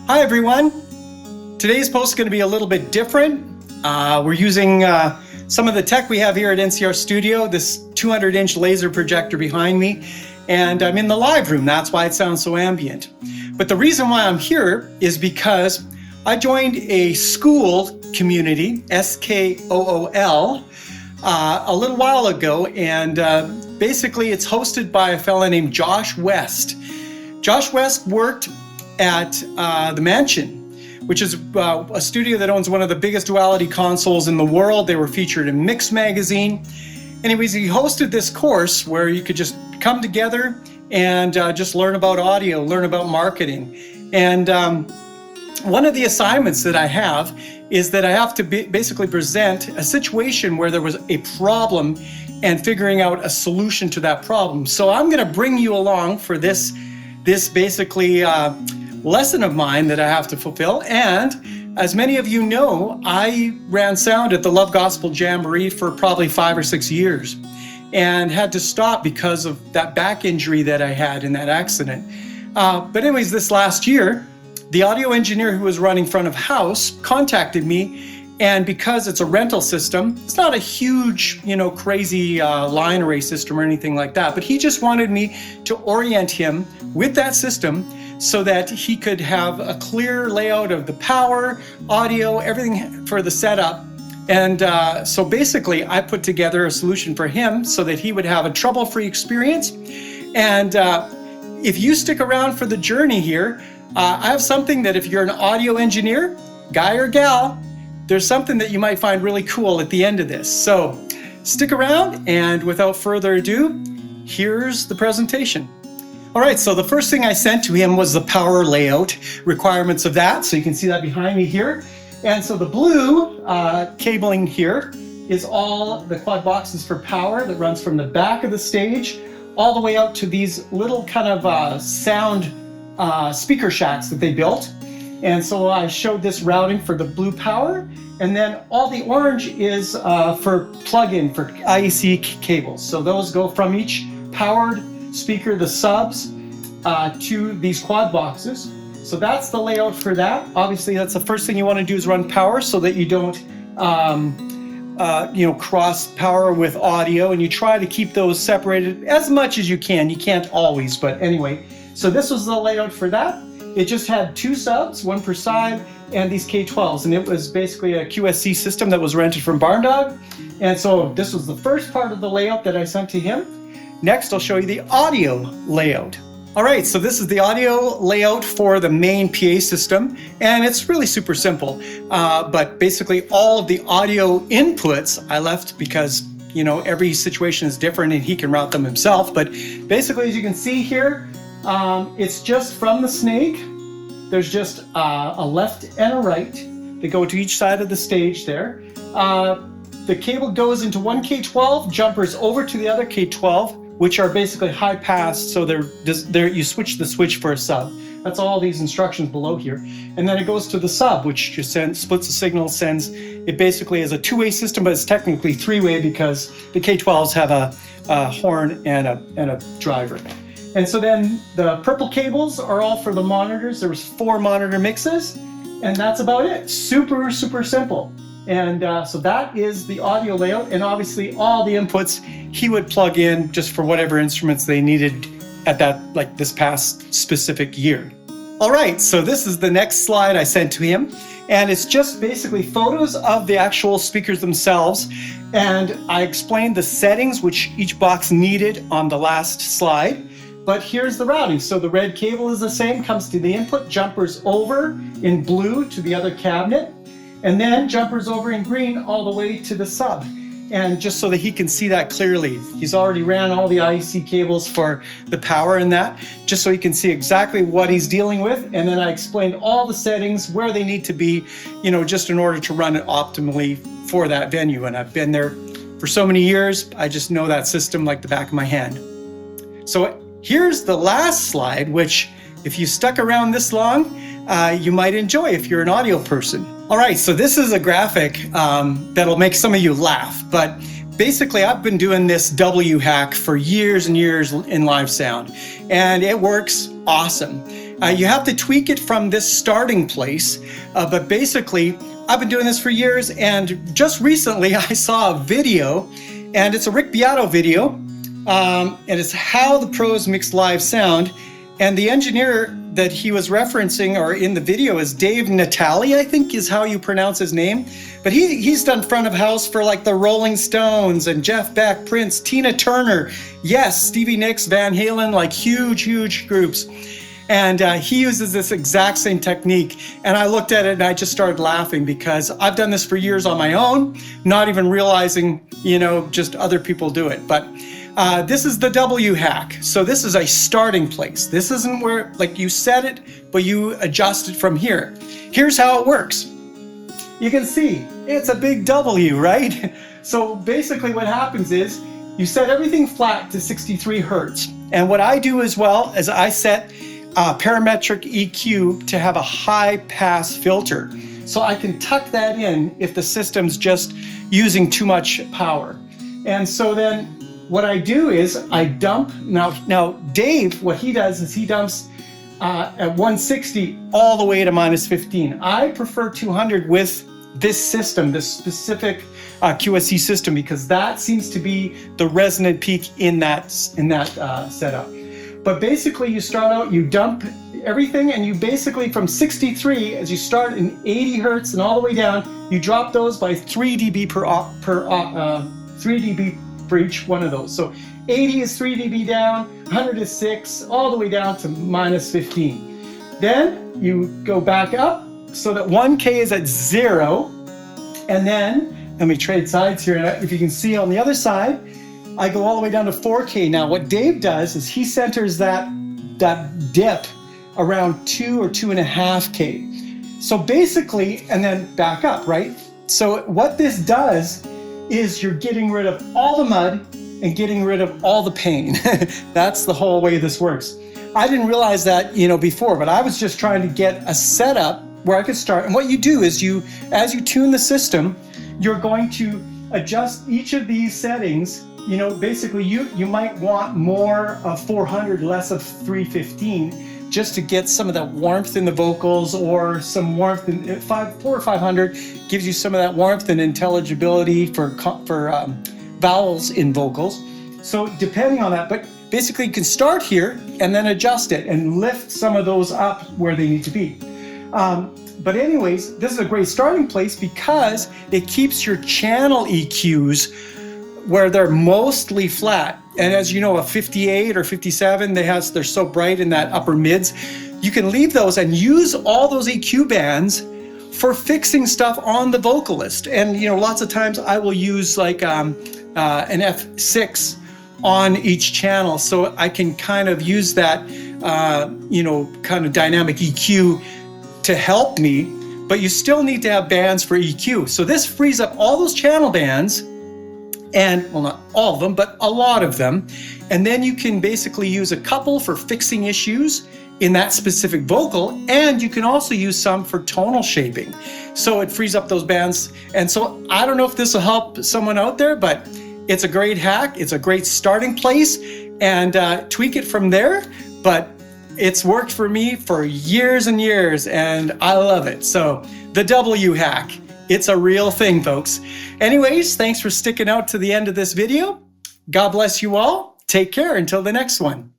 Hi everyone. Today's post is going to be a little bit different. We're using some of the tech we have here at NCR Studio, this 200-inch laser projector behind me, and I'm in the live room. That's why it sounds so ambient. But the reason why I'm here is because I joined a SKOOL community, SKOOL, a little while ago, and basically it's hosted by a fellow named Josh West. Josh West worked at the Mansion, which is a studio that owns one of the biggest duality consoles in the world. They were featured in Mix magazine. Anyways, he hosted this course where you could just come together and just learn about audio, learn about marketing. And one of the assignments that I have is that I have to basically present a situation where there was a problem and figuring out a solution to that problem. So I'm going to bring you along for this basically lesson of mine that I have to fulfill. And as many of you know, I ran sound at the Love Gospel Jamboree for probably 5 or 6 years and had to stop because of that back injury that I had in that accident. But anyways, this last year, the audio engineer who was running front of house contacted me, and because it's a rental system, it's not a huge, crazy line array system or anything like that, but he just wanted me to orient him with that system so that he could have a clear layout of the power, audio, everything for the setup. And so basically I put together a solution for him so that he would have a trouble-free experience. And if you stick around for the journey here, I have something that if you're an audio engineer, guy or gal, there's something that you might find really cool at the end of this. So stick around, and without further ado, here's the presentation. All right, so the first thing I sent to him was the power layout requirements of that. So you can see that behind me here. And so the blue cabling here is all the quad boxes for power that runs from the back of the stage all the way out to these little kind of sound speaker shacks that they built. And so I showed this routing for the blue power. And then all the orange is for plug-in for IEC cables. So those go from each powered speaker, the subs, to these quad boxes. So that's the layout for that. Obviously, that's the first thing you want to do is run power so that you don't cross power with audio, and you try to keep those separated as much as you can. You can't always, but anyway. So this was the layout for that. It just had 2 subs, 1 per side, and these K12s, and it was basically a QSC system that was rented from Barn Dog. And so this was the first part of the layout that I sent to him. Next, I'll show you the audio layout. All right, so this is the audio layout for the main PA system, and it's really super simple. But basically all of the audio inputs I left because, every situation is different and he can route them himself. But basically, as you can see here, it's just from the snake. There's just a left and a right that go to each side of the stage there. The cable goes into one K12, jumpers over to the other K12, which are basically high pass, so you switch the switch for a sub. That's all these instructions below here. And then it goes to the sub, which just splits the signal, sends it basically as a 2-way system, but it's technically 3-way because the K12s have a horn and a driver. And so then the purple cables are all for the monitors. There was 4 monitor mixes, and that's about it. Super, super simple. And so that is the audio layout, and obviously all the inputs he would plug in just for whatever instruments they needed at that, this past specific year. All right, so this is the next slide I sent to him, and it's just basically photos of the actual speakers themselves, and I explained the settings which each box needed on the last slide. But here's the routing. So the red cable is the same, comes to the input, jumpers over in blue to the other cabinet, and then jumpers over in green all the way to the sub. And just so that he can see that clearly, he's already ran all the IEC cables for the power and that, just so he can see exactly what he's dealing with. And then I explained all the settings, where they need to be, just in order to run it optimally for that venue. And I've been there for so many years, I just know that system like the back of my hand. So here's the last slide, which if you stuck around this long, you might enjoy if you're an audio person. All right, so this is a graphic that'll make some of you laugh, but basically I've been doing this W hack for years and years in live sound, and it works awesome. You have to tweak it from this starting place, but basically, I've been doing this for years, and just recently I saw a video, and it's a Rick Beato video, and it's how the pros mix live sound, and the engineer that he was referencing or in the video is Dave Natale, I think is how you pronounce his name. But he's done front of house for like the Rolling Stones and Jeff Beck, Prince, Tina Turner, yes, Stevie Nicks, Van Halen, like huge groups. And he uses this exact same technique. And I looked at it and I just started laughing because I've done this for years on my own, not even realizing, just other people do it. But this is the W hack. So this is a starting place. This isn't where, like, you set it, but you adjust it from here. Here's how it works. You can see it's a big W, right? So basically what happens is you set everything flat to 63 Hertz. And what I do as well is I set parametric EQ to have a high pass filter. So I can tuck that in if the system's just using too much power. And so then what I do is I dump, now Dave, what he does is he dumps at 160 all the way to -15. I prefer 200 with this system, this specific QSC system, because that seems to be the resonant peak in that setup. But basically you start out, you dump everything, and you basically from 63, as you start in 80 Hertz and all the way down, you drop those by 3 dB per 3 dB for each one of those. So 80 is 3 dB down, 100 is 6, all the way down to -15. Then you go back up so that 1K is at 0. And then, let me trade sides here. If you can see on the other side, I go all the way down to 4K. Now what Dave does is he centers that dip around 2 or 2.5K. So basically, and then back up, right? So what this does is you're getting rid of all the mud and getting rid of all the pain. That's the whole way this works. I didn't realize that, before, but I was just trying to get a setup where I could start. And what you do is as you tune the system, you're going to adjust each of these settings. Basically you might want more of 400, less of 315, just to get some of that warmth in the vocals, or some warmth in 400 or 500 gives you some of that warmth and intelligibility for vowels in vocals. So depending on that, but basically you can start here and then adjust it and lift some of those up where they need to be. But anyways, this is a great starting place because it keeps your channel EQs where they're mostly flat. And as you know, a 58 or 57, they're so bright in that upper mids. You can leave those and use all those EQ bands for fixing stuff on the vocalist. And lots of times I will use like an F6 on each channel, so I can kind of use that kind of dynamic EQ to help me, but you still need to have bands for EQ. So this frees up all those channel bands, and well, not all of them, but a lot of them. And then you can basically use a couple for fixing issues in that specific vocal, and you can also use some for tonal shaping. So it frees up those bands. And so I don't know if this will help someone out there, but it's a great hack. It's a great starting place, and tweak it from there. But it's worked for me for years and years, and I love it. So the W hack, it's a real thing, folks. Anyways, thanks for sticking out to the end of this video. God bless you all. Take care until the next one.